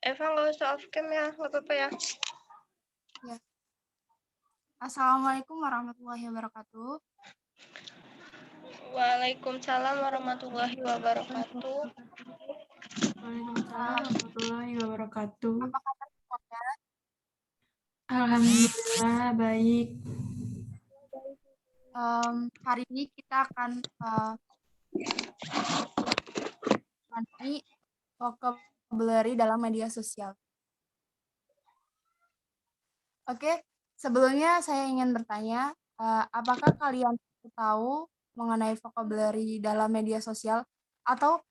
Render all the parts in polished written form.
Eva nggak usah off cam ya, nggak apa-apa ya. Ya. Assalamualaikum warahmatullahi wabarakatuh. Waalaikumsalam warahmatullahi wabarakatuh. Waalaikumsalam warahmatullahi wabarakatuh. Apa kabar semuanya? Alhamdulillah baik. Hari ini kita akan mengenai vocabulary dalam media sosial. Oke, sebelumnya saya ingin bertanya, apakah kalian tahu mengenai vocabulary dalam media sosial atau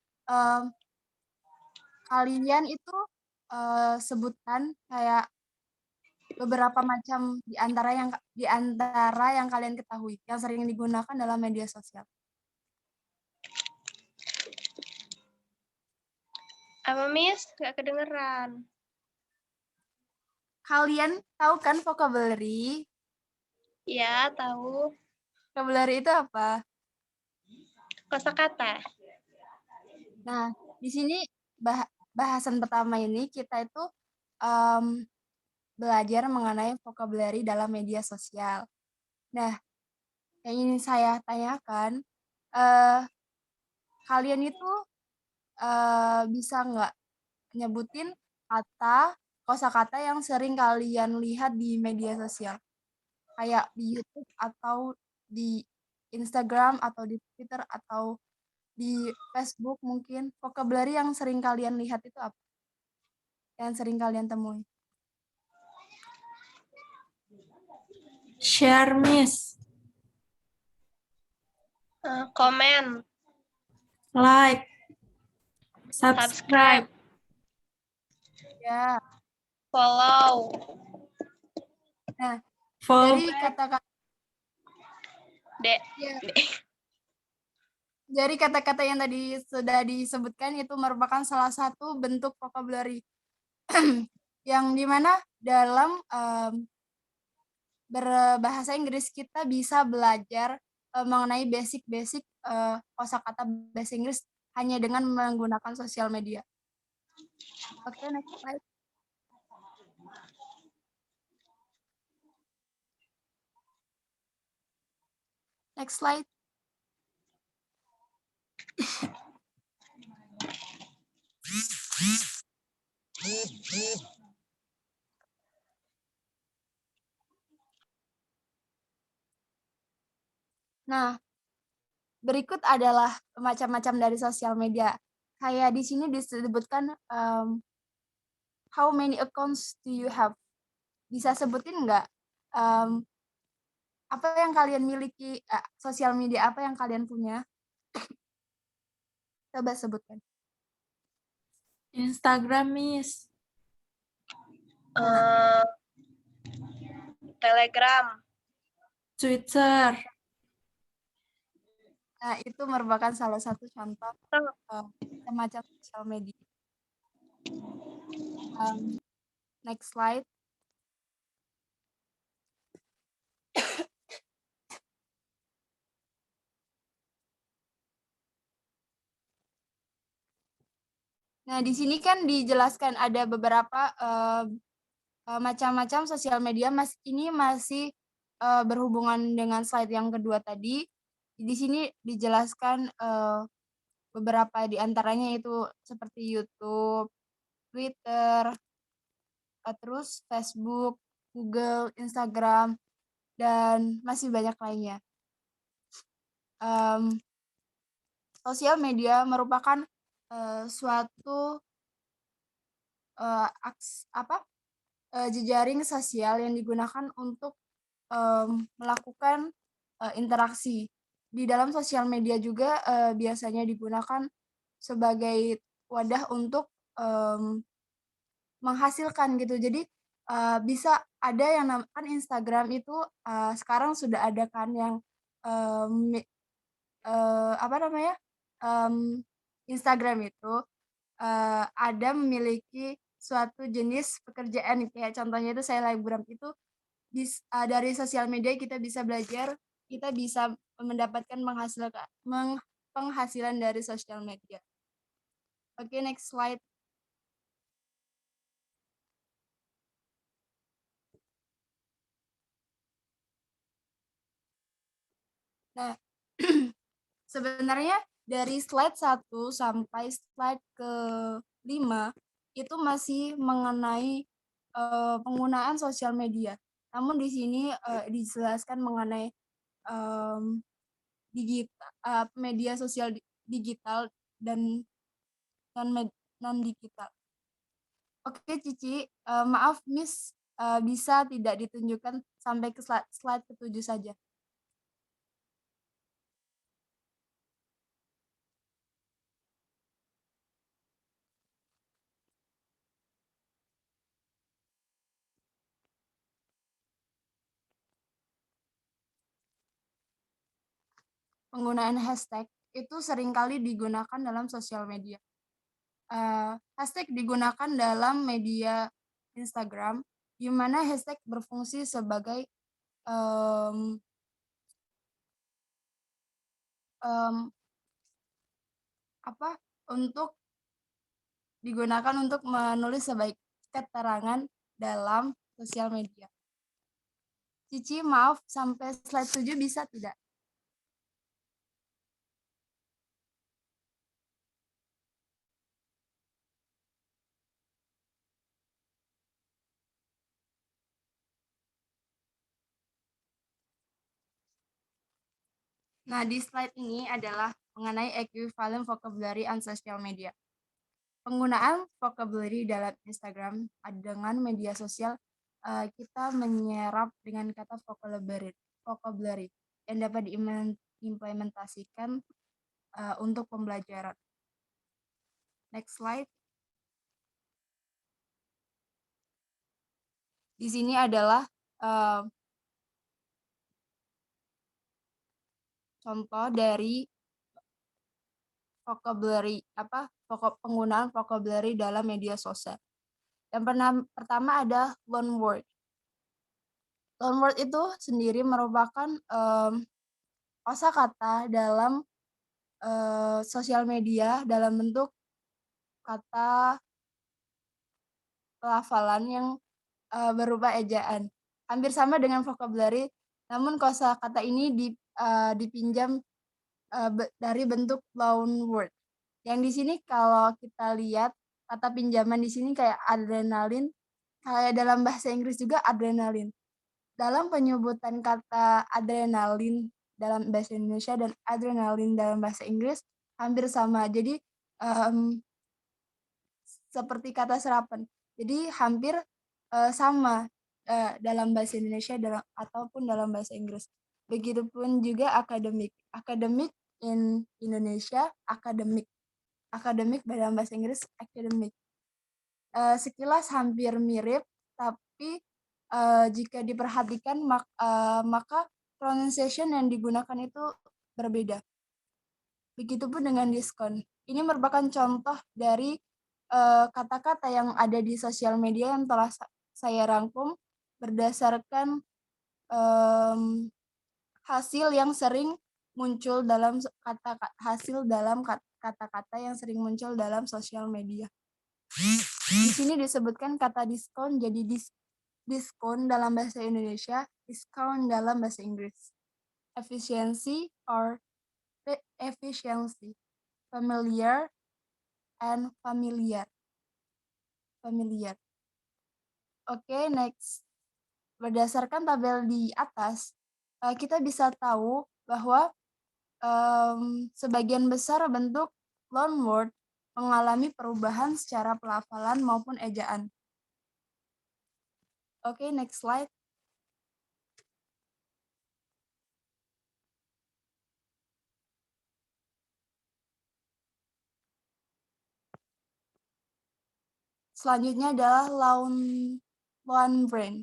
kalian itu sebutkan kayak beberapa macam di antara yang kalian ketahui yang sering digunakan dalam media sosial. Apa Miss? Nggak kedengeran. Kalian tahu kan vocabulary? Ya, tahu. Vocabulary itu apa? Kosakata. Nah, di sini bahasan pertama ini kita itu belajar mengenai vocabulary dalam media sosial. Nah, yang ingin saya tanyakan, kalian itu bisa nggak nyebutin kosakata yang sering kalian lihat di media sosial? Kayak di YouTube atau di Instagram atau di Twitter atau di Facebook mungkin. Vocabulary yang sering kalian lihat itu apa? Yang sering kalian temui? Share, Miss. Komen. Like. Subscribe. Ya. Follow. Nah, Follow dari kata-kata Jadi kata-kata yang tadi sudah disebutkan itu merupakan salah satu bentuk vocabulary yang dimana dalam berbahasa Inggris kita bisa belajar mengenai basic-basic kosakata bahasa Inggris hanya dengan menggunakan sosial media. Oke, next slide. Next slide. Nah, berikut adalah macam-macam dari sosial media. Kayak di sini disebutkan how many accounts do you have? Bisa sebutin nggak apa yang kalian miliki, sosial media apa yang kalian punya? Coba sebutkan. Instagram, Miss. Telegram. Twitter. Nah, itu merupakan salah satu contoh semacam sosial media. Next slide. Nah, di sini kan dijelaskan ada beberapa macam-macam sosial media. Ini masih berhubungan dengan slide yang kedua tadi. Di sini dijelaskan beberapa di antaranya itu seperti YouTube, Twitter, terus Facebook, Google, Instagram, dan masih banyak lainnya. Sosial media merupakan suatu jejaring sosial yang digunakan untuk melakukan interaksi. Di dalam sosial media juga biasanya digunakan sebagai wadah untuk menghasilkan gitu. Jadi bisa ada yang kan Instagram itu sekarang sudah ada kan yang Instagram itu ada memiliki suatu jenis pekerjaan kayak contohnya itu saya selebgram itu dari sosial media kita bisa belajar, kita bisa mendapatkan penghasilan dari sosial media. Oke, next slide. Sebenarnya dari slide 1 sampai slide ke-5 itu masih mengenai penggunaan sosial media. Namun di sini dijelaskan mengenai media sosial digital dan non digital. Oke Cici, maaf Miss bisa tidak ditunjukkan sampai ke slide ke-7 saja. Penggunaan hashtag itu seringkali digunakan dalam sosial media. Hashtag digunakan dalam media Instagram, di mana hashtag berfungsi sebagai untuk digunakan untuk menulis sebaik keterangan dalam sosial media. Cici, maaf sampai slide 7 bisa tidak? Nah, di slide ini adalah mengenai equivalent vocabulary on social media. Penggunaan vocabulary dalam Instagram dengan media sosial, kita menyerap dengan kata vocabulary yang dapat diimplementasikan untuk pembelajaran. Next slide. Di sini adalah contoh dari vocabulary penggunaan vocabulary dalam media sosial. Yang pertama ada loan word. Loan word itu sendiri merupakan kosakata dalam sosial media dalam bentuk kata pelafalan yang berupa ejaan. Hampir sama dengan vocabulary, namun kosakata ini dipinjam dari bentuk loan word. Yang di sini kalau kita lihat kata pinjaman di sini kayak adrenalin, kayak dalam bahasa Inggris juga adrenalin. Dalam penyebutan kata adrenalin dalam bahasa Indonesia dan adrenalin dalam bahasa Inggris hampir sama. Jadi seperti kata serapan. Jadi hampir sama dalam bahasa Indonesia ataupun dalam bahasa Inggris. Begitupun juga akademik. Akademik in Indonesia, akademik. Akademik dalam bahasa Inggris, academic. Sekilas hampir mirip, tapi jika diperhatikan maka pronunciation yang digunakan itu berbeda. Begitupun dengan diskon. Ini merupakan contoh dari kata-kata yang ada di sosial media yang telah saya rangkum berdasarkan hasil yang sering muncul dalam kata-kata yang sering muncul dalam sosial media. Di sini disebutkan kata diskon jadi diskon dalam bahasa Indonesia, discount dalam bahasa Inggris. Efficiency or efficiency, familiar and familiar. Oke, next. Berdasarkan tabel di atas, kita bisa tahu bahwa sebagian besar bentuk loan word mengalami perubahan secara pelafalan maupun ejaan. Oke, next slide. Selanjutnya adalah loan brand.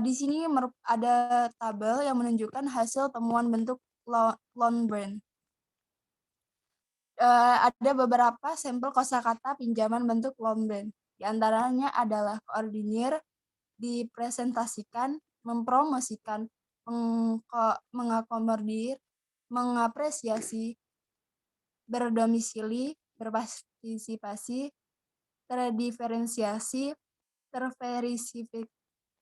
Di sini ada tabel yang menunjukkan hasil temuan bentuk loan brand. Ada beberapa sampel kosakata pinjaman bentuk loan brand. Di antaranya adalah koordinir, dipresentasikan, mempromosikan, mengakomodir, mengapresiasi, berdomisili, berpartisipasi, terdiferensiasi,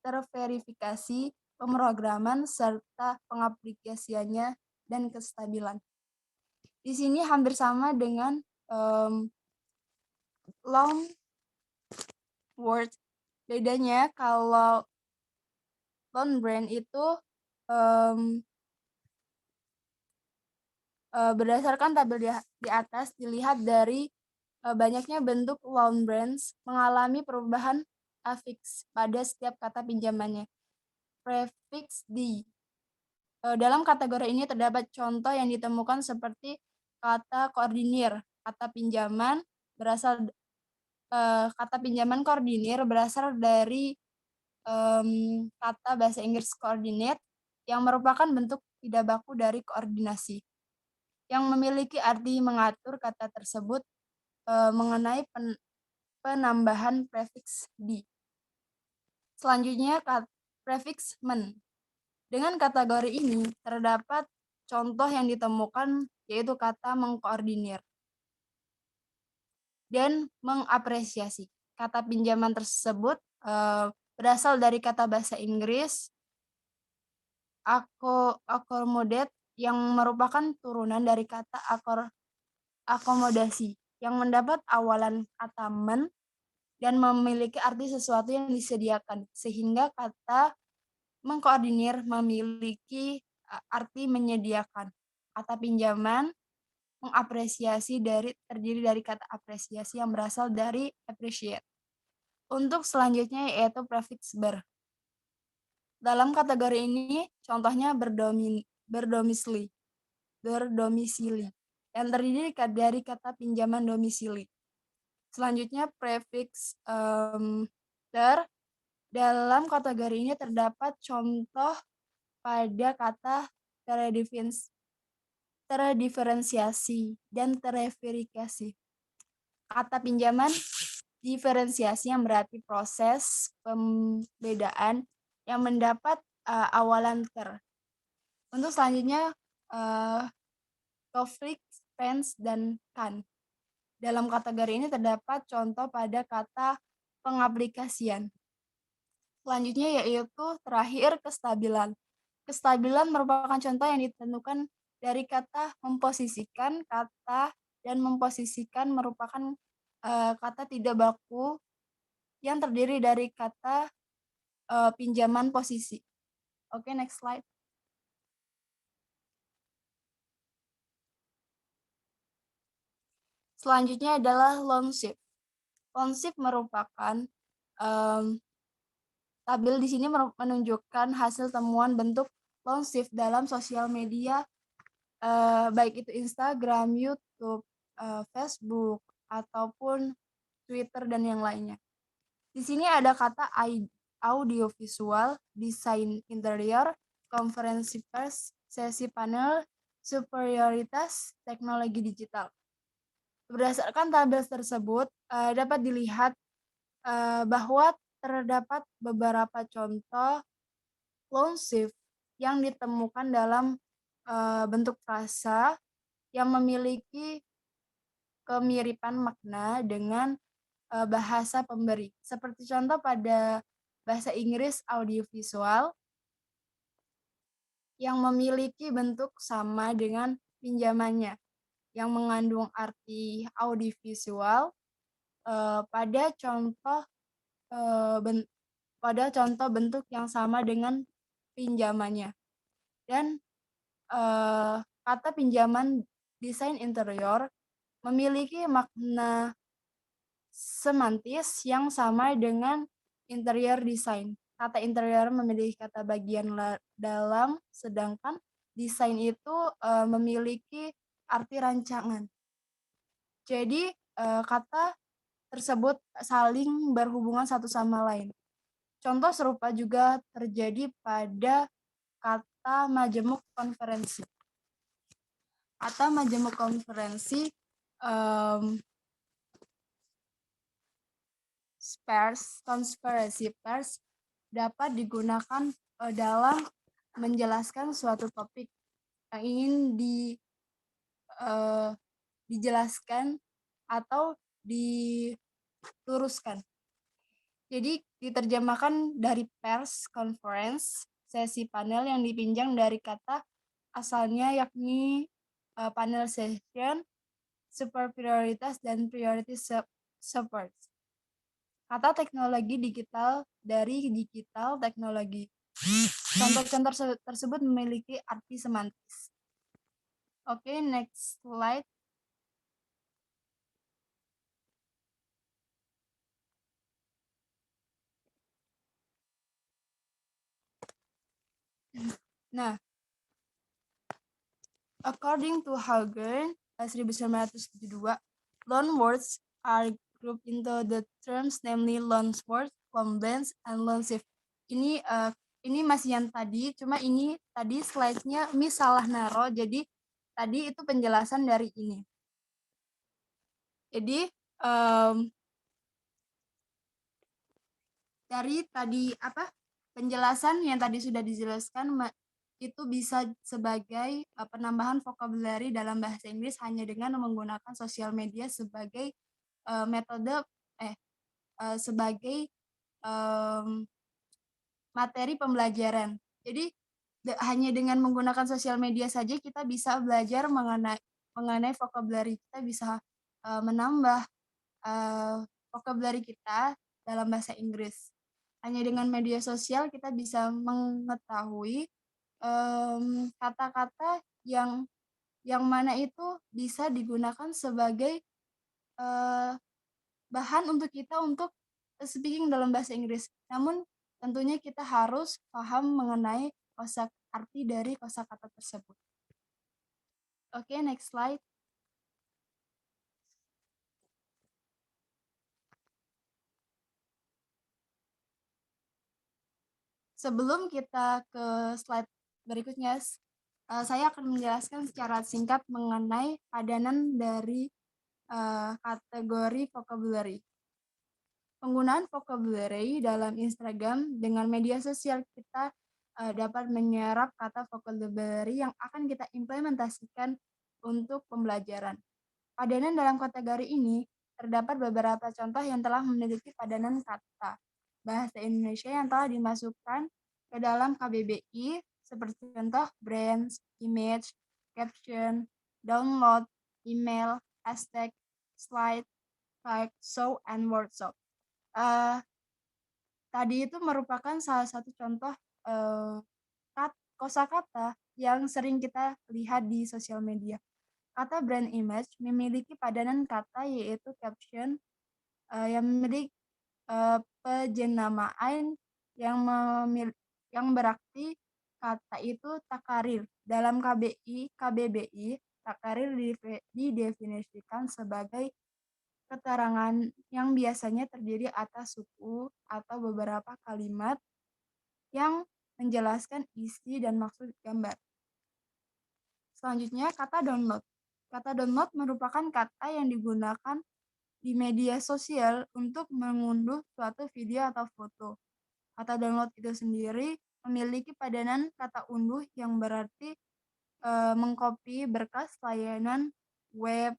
terverifikasi, pemrograman, serta pengaplikasiannya dan kestabilan. Di sini hampir sama dengan loan word. Bedanya kalau loan brand itu berdasarkan tabel di atas dilihat dari banyaknya bentuk loan brands mengalami perubahan afiks pada setiap kata pinjamannya. Prefix D. Dalam kategori ini terdapat contoh yang ditemukan seperti kata koordinir. Kata pinjaman koordinir berasal dari kata bahasa Inggris coordinate yang merupakan bentuk tidak baku dari koordinasi yang memiliki arti mengatur. Kata tersebut mengenai penambahan prefix di. Selanjutnya prefix men. Dengan kategori ini terdapat contoh yang ditemukan yaitu kata mengkoordinir dan mengapresiasi. Kata pinjaman tersebut berasal dari kata bahasa Inggris accommodate yang merupakan turunan dari kata akomodasi yang mendapat awalan kata men dan memiliki arti sesuatu yang disediakan, sehingga kata mengkoordinir memiliki arti menyediakan. Kata pinjaman mengapresiasi terdiri dari kata apresiasi yang berasal dari appreciate. Untuk selanjutnya yaitu prefix ber. Dalam kategori ini contohnya berdomisili yang terdiri dari kata pinjaman domisili. Selanjutnya prefix ter. Dalam kategori ini terdapat contoh pada kata terdiferensiasi dan terverifikasi. Kata pinjaman diferensiasi yang berarti proses pembedaan yang mendapat awalan ter. Untuk selanjutnya conflict, spans, dan kan. Dalam kategori ini terdapat contoh pada kata pengaplikasian. Selanjutnya yaitu terakhir kestabilan. Kestabilan merupakan contoh yang ditentukan dari kata memposisikan. Kata dan memposisikan merupakan kata tidak baku yang terdiri dari kata pinjaman posisi. Oke, next slide. Selanjutnya adalah loan shift. Loan shift merupakan tabel di sini menunjukkan hasil temuan bentuk loan shift dalam sosial media, baik itu Instagram, YouTube, Facebook, ataupun Twitter dan yang lainnya. Di sini ada kata audiovisual, desain interior, konferensi pers, sesi panel, superioritas teknologi digital. Berdasarkan tabel tersebut, dapat dilihat bahwa terdapat beberapa contoh loan shift yang ditemukan dalam bentuk frasa yang memiliki kemiripan makna dengan bahasa pemberi. Seperti contoh pada bahasa Inggris audiovisual yang memiliki bentuk sama dengan pinjamannya, yang mengandung arti audiovisual pada contoh bentuk yang sama dengan pinjamannya. Dan kata pinjaman desain interior memiliki makna semantis yang sama dengan interior design. Kata interior memiliki kata bagian dalam, sedangkan desain itu memiliki arti rancangan. Jadi kata tersebut saling berhubungan satu sama lain. Contoh serupa juga terjadi pada kata majemuk konferensi. Kata majemuk konferensi konspirasi pers dapat digunakan dalam menjelaskan suatu topik yang ingin dijelaskan atau diluruskan. Jadi diterjemahkan dari pers conference, sesi panel yang dipinjam dari kata asalnya, yakni panel session, super prioritas, dan priority support. Kata teknologi digital dari digital teknologi. Contoh-contoh tersebut memiliki arti semantis. Oke, next slide. Nah, according to Haugen, 1972, loanwords are grouped into the terms namely loanwords, loanbands, and loanshift. Ini masih yang tadi, cuma ini tadi slide-nya Miss salah naro, jadi tadi itu penjelasan dari ini. Jadi dari tadi penjelasan yang tadi sudah dijelaskan itu bisa sebagai penambahan vocabulary dalam bahasa Inggris hanya dengan menggunakan sosial media sebagai metode sebagai materi pembelajaran. Jadi hanya dengan menggunakan sosial media saja kita bisa belajar mengenai vocabulary, kita bisa menambah vocabulary kita dalam bahasa Inggris. Hanya dengan media sosial kita bisa mengetahui kata-kata yang mana itu bisa digunakan sebagai bahan untuk kita untuk speaking dalam bahasa Inggris. Namun tentunya kita harus paham mengenai arti dari kosakata tersebut. Oke, next slide. Sebelum kita ke slide berikutnya, saya akan menjelaskan secara singkat mengenai padanan dari kategori vocabulary. Penggunaan vocabulary dalam Instagram dengan media sosial kita dapat menyerap kata vocabulary yang akan kita implementasikan untuk pembelajaran. Padanan dalam kategori ini terdapat beberapa contoh yang telah memiliki padanan kata bahasa Indonesia yang telah dimasukkan ke dalam KBBI, seperti contoh brands, image, caption, download, email, hashtag, slide, like, show, and workshop. Tadi itu merupakan salah satu contoh kosakata yang sering kita lihat di sosial media. Kata brand image memiliki padanan kata yaitu caption yang memiliki pejenamaan yang berarti kata itu takarir. Dalam KBBI, takarir didefinisikan sebagai keterangan yang biasanya terdiri atas suku atau beberapa kalimat yang menjelaskan isi dan maksud gambar. Selanjutnya, kata download. Kata download merupakan kata yang digunakan di media sosial untuk mengunduh suatu video atau foto. Kata download itu sendiri memiliki padanan kata unduh yang berarti mengcopy berkas layanan web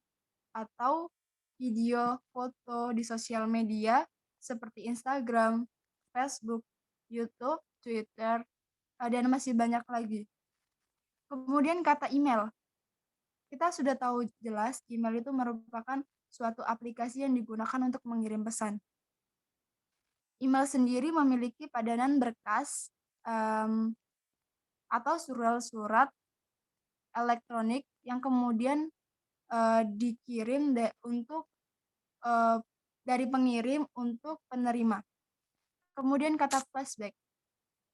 atau video, foto di sosial media seperti Instagram, Facebook, YouTube, Twitter, dan masih banyak lagi. Kemudian kata email. Kita sudah tahu jelas email itu merupakan suatu aplikasi yang digunakan untuk mengirim pesan. Email sendiri memiliki padanan berkas atau surat elektronik yang kemudian dikirim dari pengirim untuk penerima. Kemudian kata flashback.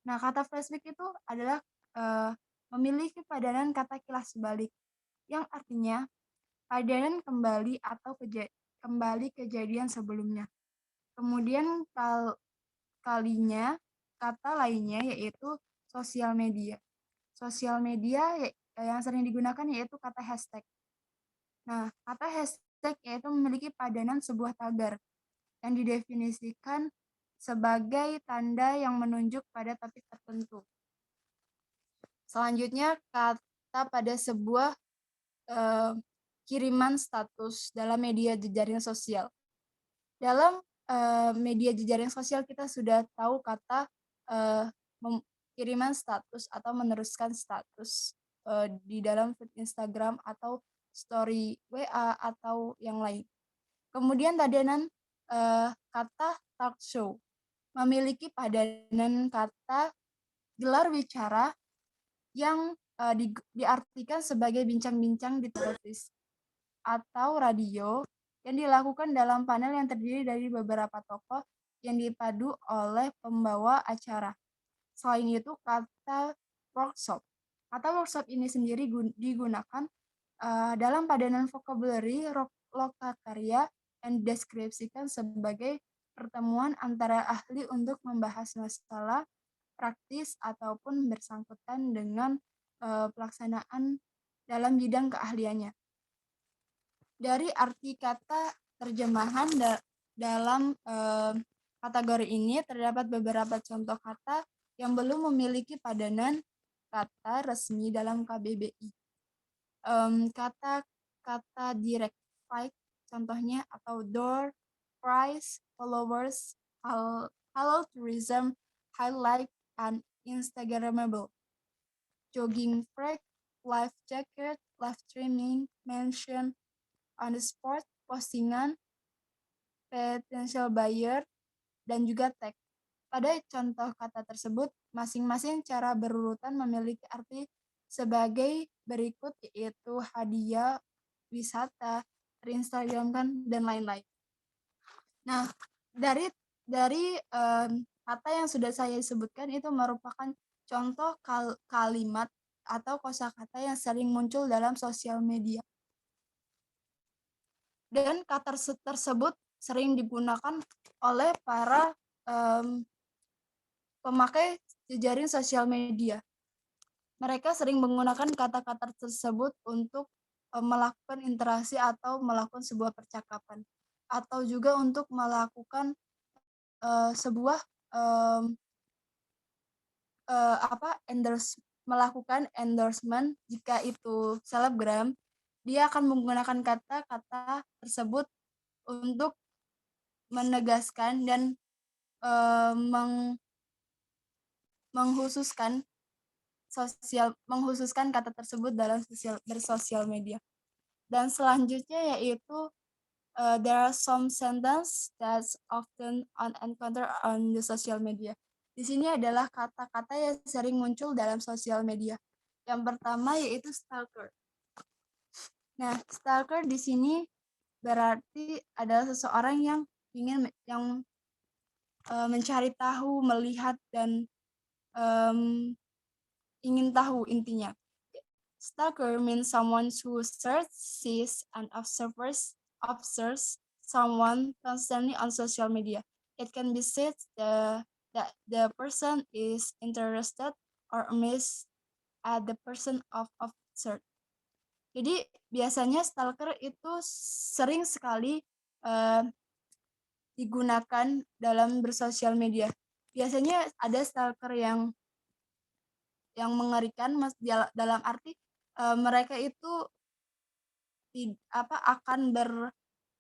Nah, kata flashback itu adalah memiliki padanan kata kilas balik, yang artinya padanan kembali atau kembali kejadian sebelumnya. Kemudian kata lainnya yaitu sosial media. Sosial media yang sering digunakan yaitu kata hashtag. Nah, kata hashtag yaitu memiliki padanan sebuah tagar yang didefinisikan sebagai tanda yang menunjuk pada topik tertentu. Selanjutnya, kata pada sebuah kiriman status dalam media jejaring sosial. Dalam media jejaring sosial kita sudah tahu kata kiriman status atau meneruskan status. di dalam feed Instagram atau story WA atau yang lain. Kemudian padanan kata talk show memiliki padanan kata gelar bicara yang diartikan sebagai bincang-bincang di televisi atau radio yang dilakukan dalam panel yang terdiri dari beberapa tokoh yang dipadu oleh pembawa acara. Selain itu, kata workshop. Kata workshop ini sendiri digunakan dalam padanan vocabulary lokakarya yang dideskripsikan sebagai pertemuan antara ahli untuk membahas masalah praktis ataupun bersangkutan dengan pelaksanaan dalam bidang keahliannya. Dari arti kata terjemahan dalam kategori ini terdapat beberapa contoh kata yang belum memiliki padanan kata resmi dalam KBBI. Kata direct fight contohnya atau door, price, followers, halal tourism, highlight, and Instagrammable. Jogging freak, life jacket, live streaming, mention, on the spot, postingan, potential buyer, dan juga tag. Pada contoh kata tersebut, masing-masing cara berurutan memiliki arti sebagai berikut, yaitu hadiah, wisata, terinstagramkan, dan lain-lain. Nah, dari kata yang sudah saya sebutkan itu merupakan contoh kalimat atau kosakata yang sering muncul dalam sosial media. Dan kata tersebut sering digunakan oleh para pemakai jejaring sosial media. Mereka sering menggunakan kata-kata tersebut untuk melakukan interaksi atau melakukan sebuah percakapan, atau juga untuk melakukan sebuah melakukan endorsement. Jika itu selebgram, dia akan menggunakan kata-kata tersebut untuk menegaskan dan menghususkan kata tersebut dalam bersosial media. Dan selanjutnya yaitu there are some sentences that often encounter on the social media. Di sini adalah kata-kata yang sering muncul dalam sosial media. Yang pertama yaitu stalker. Nah, stalker di sini berarti adalah seseorang yang mencari tahu, melihat, dan ingin tahu intinya. Stalker means someone who searches, sees, and observes someone constantly on social media. It can be said that the person is interested or amazed at the person of observed. Jadi biasanya stalker itu sering sekali digunakan dalam bersosial media. Biasanya ada stalker yang mengerikan, dalam arti mereka itu akan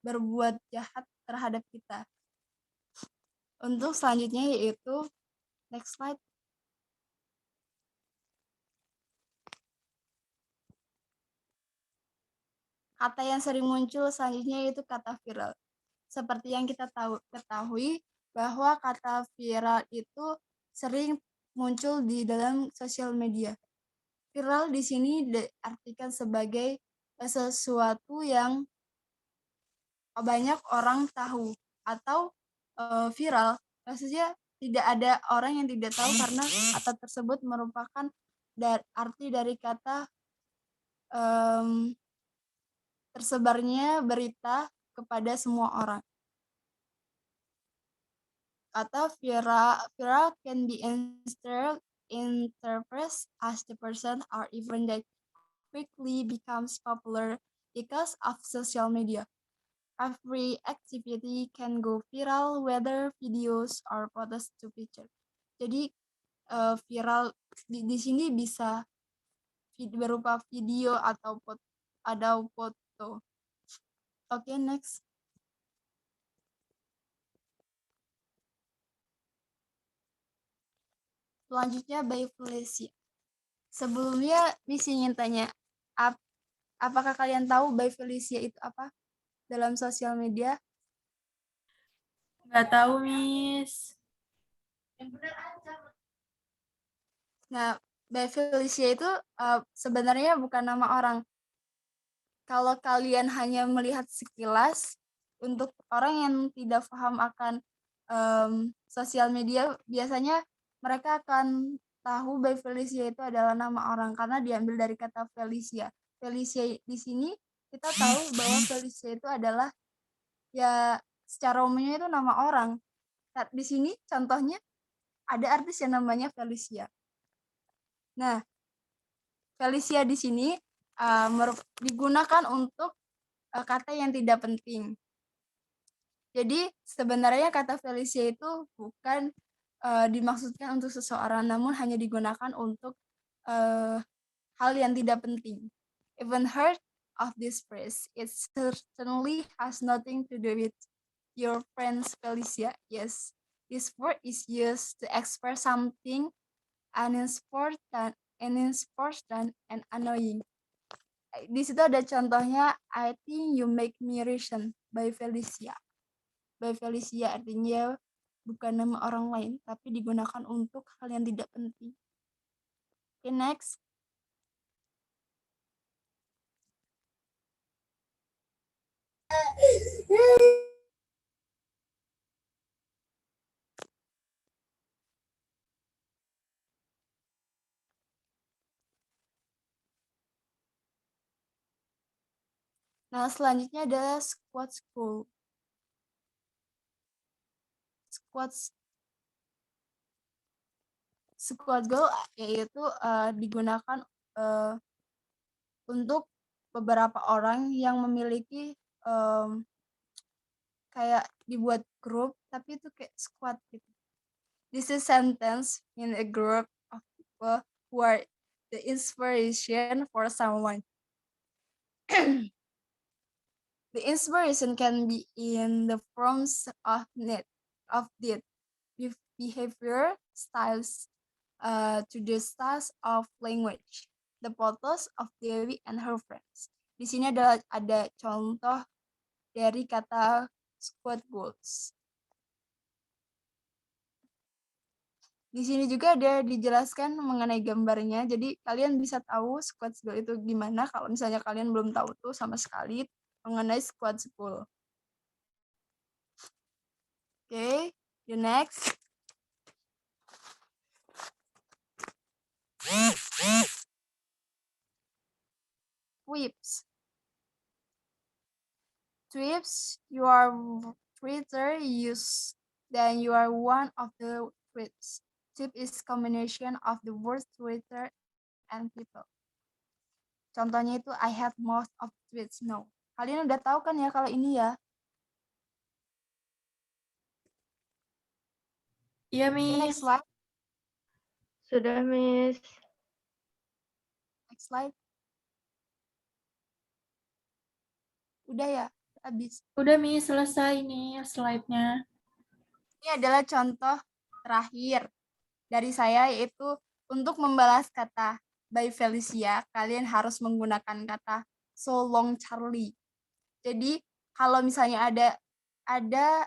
berbuat jahat terhadap kita. Untuk selanjutnya yaitu next slide. Kata yang sering muncul selanjutnya yaitu kata viral. Seperti yang kita ketahui bahwa kata viral itu sering muncul di dalam sosial media. Viral di sini diartikan sebagai sesuatu yang banyak orang tahu, atau viral maksudnya tidak ada orang yang tidak tahu karena kata tersebut merupakan arti dari kata tersebarnya berita kepada semua orang. Kata viral can be interpreted as the person or event that quickly becomes popular because of social media. Every activity can go viral, whether videos or photos to picture. Jadi viral di sini bisa berupa video atau foto. Oke, next. Selanjutnya by Felicia. Sebelumnya Miss ingin tanya, apakah kalian tahu by Felicia itu apa dalam sosial media? Nggak tahu, Miss. Nah, by Felicia itu sebenarnya bukan nama orang. Kalau kalian hanya melihat sekilas, untuk orang yang tidak paham akan sosial media, biasanya mereka akan tahu by Felicia itu adalah nama orang karena diambil dari kata Felicia. Felicia di sini kita tahu bahwa Felicia itu adalah ya secara umumnya itu nama orang. Di sini contohnya ada artis yang namanya Felicia. Nah, Felicia di sini digunakan untuk kata yang tidak penting. Jadi sebenarnya kata Felicia itu bukan dimaksudkan untuk seseorang, namun hanya digunakan untuk hal yang tidak penting. Even heard of this phrase, it certainly has nothing to do with your friends Felicia. Yes, this word is used to express something unimportant and annoying. Di situ ada contohnya, I think you make me reason by Felicia. By Felicia artinya bukan nama orang lain, tapi digunakan untuk hal yang tidak penting. Okay, next. Nah, selanjutnya adalah squad goal. Squad goal yaitu digunakan untuk beberapa orang yang memiliki kayak dibuat grup, tapi itu kayak squad gitu. This is sentence in a group of people who are the inspiration for someone. The inspiration can be in the forms of deed, behavior, styles, to the styles of language, the photos of Dewi and her friends. Di sini ada contoh dari kata squad goals. Di sini juga ada dijelaskan mengenai gambarnya, jadi kalian bisa tahu squad goal itu gimana kalau misalnya kalian belum tahu tuh sama sekali mengenai squad goal. Okay, the next. Tweets. You are Twitter use, then you are one of the tweets. Tweet is combination of the words Twitter and people. Contohnya itu I have most of tweets now. Kalian udah tahu kan ya kalau ini ya? Iya, Okay, next Miss. slide. Sudah, Miss. Next slide. Udah ya? Habis. Udah, Miss. Selesai nih slide-nya. Ini adalah contoh terakhir dari saya, yaitu untuk membalas kata by Felicia, kalian harus menggunakan kata so long Charlie. Jadi kalau misalnya ada